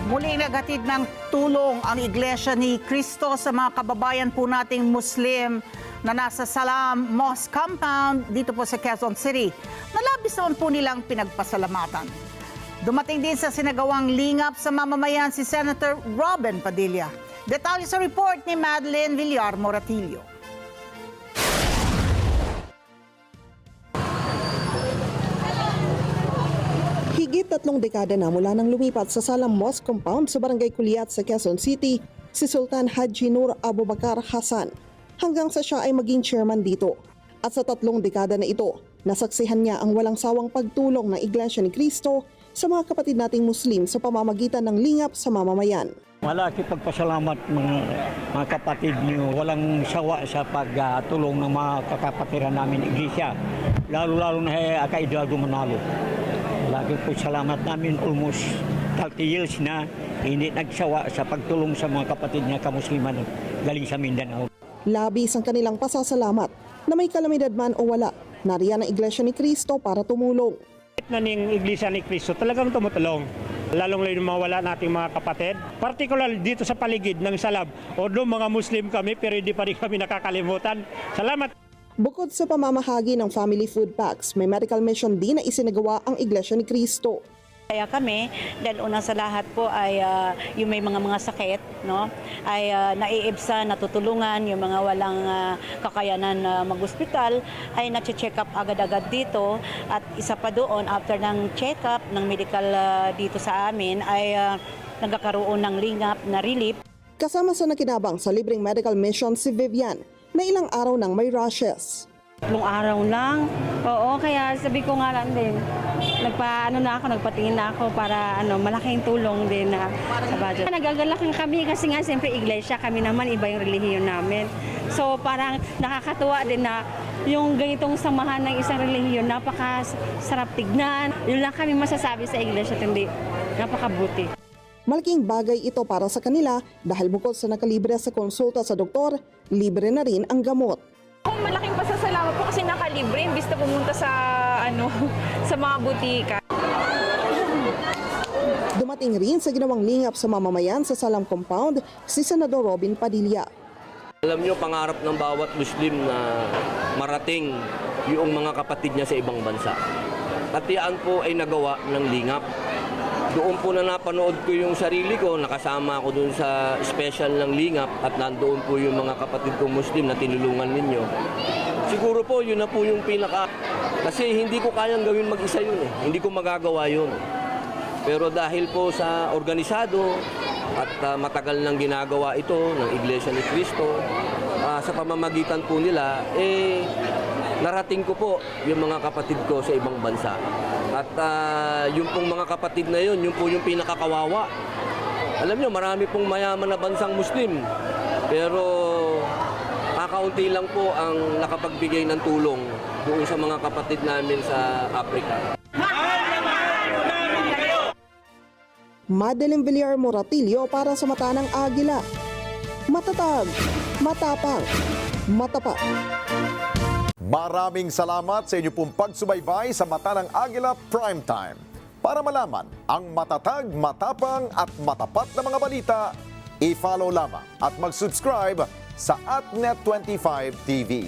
Muling naghatid ng tulong ang Iglesia ni Cristo sa mga kababayan po nating Muslim na nasa Salam Mosque Compound dito po sa Quezon City. Nalabis naman po nilang pinagpasalamatan. Dumating din sa sinagawang lingap sa mamamayan si Senator Robin Padilla. Detalye sa report ni Madeline Villar Moratillo. Higit 3 dekada na mula nang lumipat sa Salam Mosque Compound sa Barangay Kuliat sa Quezon City, si Sultan Haji Nur Abubakar Hasan hanggang sa siya ay maging chairman dito. At sa 3 dekada na ito, nasaksihan niya ang walang sawang pagtulong ng Iglesia ni Cristo sa mga kapatid nating Muslim sa pamamagitan ng lingap sa mamamayan. Malaki pagpasalamat mga kapatid niyo. Walang sawa sa pagtulong ng mga kakapatiran namin Iglesia. Lalo-lalo na kay Eduardo Manalo. Lagi po salamat namin almost 30 years na hindi nagsawa sa pagtulong sa mga kapatid niya kamusliman galing sa Mindanao. Labis ang kanilang pasasalamat na may kalamidad man o wala, nariyan ang Iglesia ni Cristo para tumulong. Na ng Iglesia ni Cristo talagang tumutulong. Lalong-lalo mawala nating mga kapatid. Particular dito sa paligid ng Salab. Although mga Muslim kami pero hindi pa rin kami nakakalimutan. Salamat! Bukod sa pamamahagi ng family food packs, may medical mission din na isinagawa ang Iglesia ni Cristo. Kaya kami, dahil una sa lahat po ay yung may mga sakit, no, ay naiibsa, natutulungan, yung mga walang kakayanan na mag-hospital, ay nag-check up agad-agad dito. At isa pa doon, after ng check up ng medical dito sa amin, ay nagkakaroon ng lingap na relief. Kasama sa nakinabang sa libreng medical mission si Vivian, na ilang araw nang may rashes. Nung araw lang, oo, kaya sabi ko nga lang din, nagpatingin na ako para malaking tulong din na sa budget. Nagagalakan kami kasi nga siyempre iglesia, kami naman iba yung relihiyon namin. So parang nakakatuwa din na yung ganitong samahan ng isang relihiyon, napakasarap tignan. Yun lang kami masasabi sa iglesia, hindi napakabuti. Malaking bagay ito para sa kanila dahil bukod sa nakalibre sa konsulta sa doktor, libre na rin ang gamot. Malaking pasasalamat po kasi nakalibre imbis na pumunta sa sa mga butika. Dumating rin sa ginawang lingap sa mamamayan sa Salam Compound si Senador Robin Padilla. Alam niyo, pangarap ng bawat Muslim na marating yung mga kapatid niya sa ibang bansa. At yan po ay nagawa ng lingap. Doon po na napanood ko yung sarili ko, nakasama ako doon sa special ng lingap at nandoon po yung mga kapatid kong Muslim na tinulungan ninyo. Siguro po yun na po yung pinaka, kasi hindi ko kayang gawin mag-isa yun eh. Hindi ko magagawa yun. Pero dahil po sa organisado at matagal nang ginagawa ito ng Iglesia ni Cristo, sa pamamagitan po nila, narating ko po yung mga kapatid ko sa ibang bansa. At yung pong mga kapatid na yun po yung pinakakawawa. Alam nyo, marami pong mayaman na bansang Muslim. Pero kakaunti lang po ang nakapagbigay ng tulong doon sa mga kapatid namin sa Africa. Madeline Villar Moratillo para sa Mata ng Agila. Matatag, matapang, matapat. Maraming salamat sa inyo pong pagsubaybay sa Mata ng Agila Primetime. Para malaman ang matatag, matapang at matapat na mga balita, i-follow lamang at mag-subscribe sa AtNet25 TV.